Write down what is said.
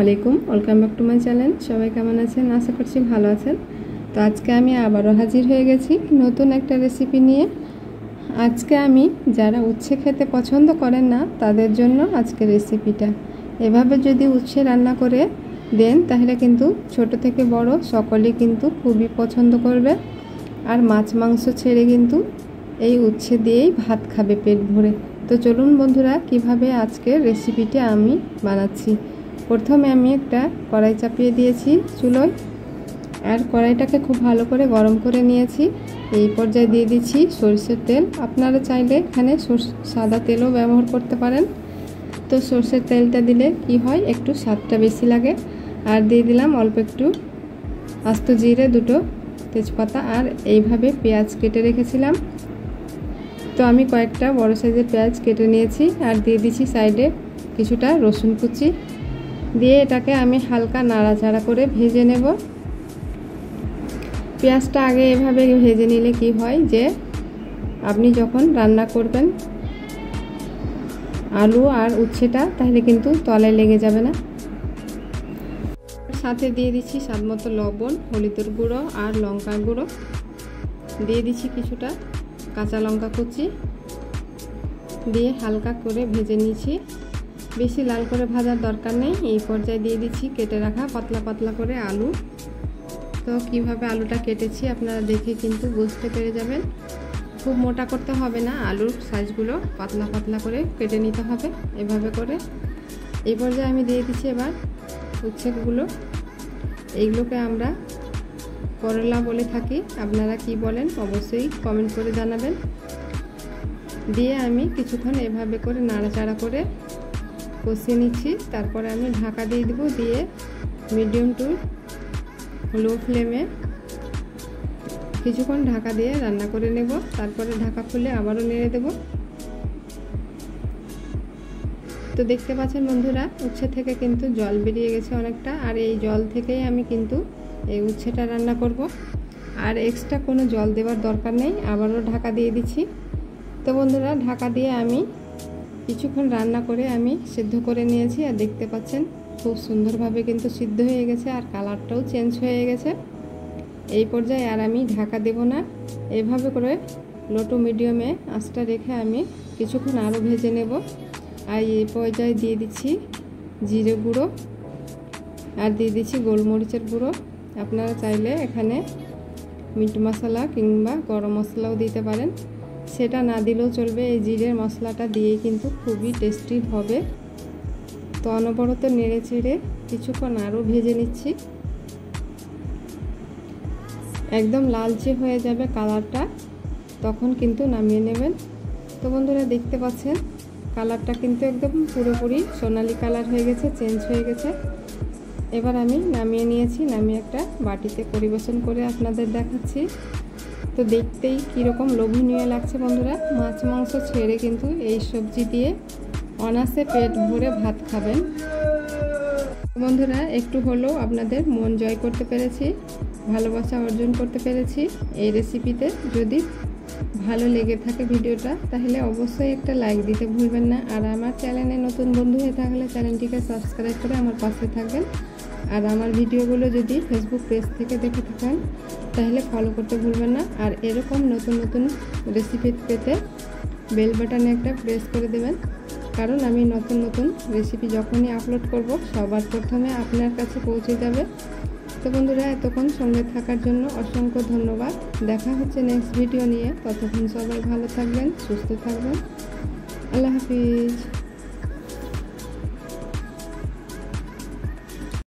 আলাইকুম, welcome back to my channel. সবাই কেমন আছেন? আশা করছি ভালো আছেন। তো আজকে আমি আবারও হাজির হয়ে গেছি নতুন একটা রেসিপি নিয়ে। আজকে আমি যারা উচ্ছে খেতে পছন্দ করেন না তাদের জন্য আজকে রেসিপিটা। এভাবে যদি উচ্ছে রান্না করে দেন তাহলে কিন্তু ছোট থেকে বড় সকলেই কিন্তু খুবই পছন্দ করবে। আর মাছ মাংস ছেড়ে কিন্তু এই উচ্ছে দিয়েই ভাত খাবে পেট ভরে। তো চলুন বন্ধুরা, কিভাবে আজকের রেসিপিটা আমি বানাচ্ছি। প্রথমে আমি একটা কড়াই চাপিয়ে দিয়েছি চুলোয়, আর কড়াইটাকে খুব ভালো করে গরম করে নিয়েছি। এই পর্যায়ে দিয়ে দিচ্ছি সরষের তেল। আপনারা চাইলে এখানে সাদা তেলও ব্যবহার করতে পারেন। তো সরষের তেলটা দিলে কি হয়, একটু স্বাদটা বেশি লাগে। আর দিয়ে দিলাম অল্প একটু আস্ত জিরে, দুটো তেজপাতা, আর এইভাবে পেঁয়াজ কেটে রেখেছিলাম। তো আমি কয়েকটা বড় সাইজের পেঁয়াজ কেটে নিয়েছি, আর দিয়ে দিচ্ছি সাইডে কিছুটা রসুন কুচি দিয়ে এটাকে আমি হালকা নাড়াচাড়া করে ভেজে নেব। পেঁয়াজটা আগে এভাবে ভেজে নিলে কি হয় যে আপনি যখন রান্না করবেন আলু আর উচ্ছেটা, তাহলে কিন্তু তলায় লেগে যাবে না। সাথে দিয়ে দিচ্ছি স্বাদমতো লবণ, হলুদের গুঁড়ো আর লঙ্কার গুঁড়ো। দিয়ে দিচ্ছি কিছুটা কাঁচা লঙ্কা কুচি দিয়ে হালকা করে ভেজে নিয়েছি। বেশি লাল করে ভাজার দরকার নেই। এই পর্যায়ে দিয়ে দিচ্ছি কেটে রাখা পাতলা পাতলা করে আলু। তো কিভাবে আলুটা কেটেছি আপনারা দেখে কিন্তু বুঝতে পেরে যাবেন। খুব মোটা করতে হবে না, আলুর সাইজগুলো পাতলা পাতলা করে কেটে নিতে হবে এভাবে করে। এই পর্যায়ে আমি দিয়ে দিচ্ছি এবার উচ্ছেগুলো। এইগুলোকে আমরা করলা বলে থাকি, আপনারা কি বলেন অবশ্যই কমেন্ট করে জানাবেন। দিয়ে আমি কিছুক্ষণ এভাবে করে নাড়াচাড়া করে কষিয়ে নিচ্ছি। তারপরে আমি ঢাকা দিয়ে দেবো, দিয়ে মিডিয়াম টু লো ফ্লেমে কিছুক্ষণ ঢাকা দিয়ে রান্না করে নেব। তারপরে ঢাকা খুলে আবারও নেড়ে দেব। তো দেখতে পাচ্ছেন বন্ধুরা, উচ্ছে থেকে কিন্তু জল বেরিয়ে গেছে অনেকটা, আর এই জল থেকেই আমি কিন্তু এই উচ্ছেটা রান্না করব। আর এক্সট্রা কোনো জল দেওয়ার দরকার নেই। আবারও ঢাকা দিয়ে দিচ্ছি। তো বন্ধুরা, ঢাকা দিয়ে আমি কিছুক্ষণ রান্না করে আমি সিদ্ধ করে নিয়েছি, আর দেখতে পাচ্ছেন খুব সুন্দরভাবে কিন্তু সিদ্ধ হয়ে গেছে, আর কালারটাও চেঞ্জ হয়ে গেছে। এই পর্যায়ে আর আমি ঢাকা দেব না, এভাবে করে লো টু মিডিয়ামে আঁচটা রেখে আমি কিছুক্ষণ আরও ভেজে নেব। আর এই পর্যায়ে দিয়ে দিচ্ছি জিরে গুঁড়ো, আর দিয়ে দিচ্ছি গোলমরিচের গুঁড়ো। আপনারা চাইলে এখানে মিট মশলা কিংবা গরম মশলাও দিতে পারেন, সেটা না দিলেও চলবে। এই জিরের মশলাটা দিয়েই কিন্তু খুবই টেস্টি হবে। তো অনবরত নেড়ে চেড়ে কিছুক্ষণ আরও ভেজে নিচ্ছি। একদম লালচে হয়ে যাবে কালারটা, তখন কিন্তু নামিয়ে নেবেন। তো বন্ধুরা দেখতে পাচ্ছেন কালারটা কিন্তু একদম পুরোপুরি সোনালি কালার হয়ে গেছে, চেঞ্জ হয়ে গেছে। এবার আমি নামিয়ে নিয়েছি, নামিয়ে একটা বাটিতে পরিবেশন করে আপনাদের দেখাচ্ছি। তো দেখতেই কীরকম লোভনীয় লাগছে বন্ধুরা। মাছ মাংস ছেড়ে কিন্তু এই সবজি দিয়ে অনায়াসে পেট ভরে ভাত খাবেন। বন্ধুরা, একটু হলেও আপনাদের মন জয় করতে পেরেছি, ভালোবাসা অর্জন করতে পেরেছি এই রেসিপিতে। যদি ভালো লেগে থাকে ভিডিওটা, তাহলে অবশ্যই একটা লাইক দিতে ভুলবেন না। আর আমার চ্যানেলে নতুন বন্ধু হয়ে থাকলে চ্যানেলটিকে সাবস্ক্রাইব করে আমার পাশে থাকবেন। আর আমার ভিডিওগুলো যদি ফেসবুক পেজ থেকে দেখে থাকেন তাহলে ফলো করতে ভুলবেন না। আর এরকম নতুন নতুন রেসিপি পেতে বেল বাটনে একটা প্রেস করে দেবেন, কারণ আমি নতুন নতুন রেসিপি যখনই আপলোড করব সবার প্রথমে আপনার কাছে পৌঁছে যাবে। তো বন্ধুরা, এতক্ষণ সঙ্গে থাকার জন্য অসংখ্য ধন্যবাদ। দেখা হচ্ছে নেক্সট ভিডিও নিয়ে। ততক্ষণ সবাই ভালো থাকবেন, সুস্থ থাকবেন। আল্লাহ হাফিজ।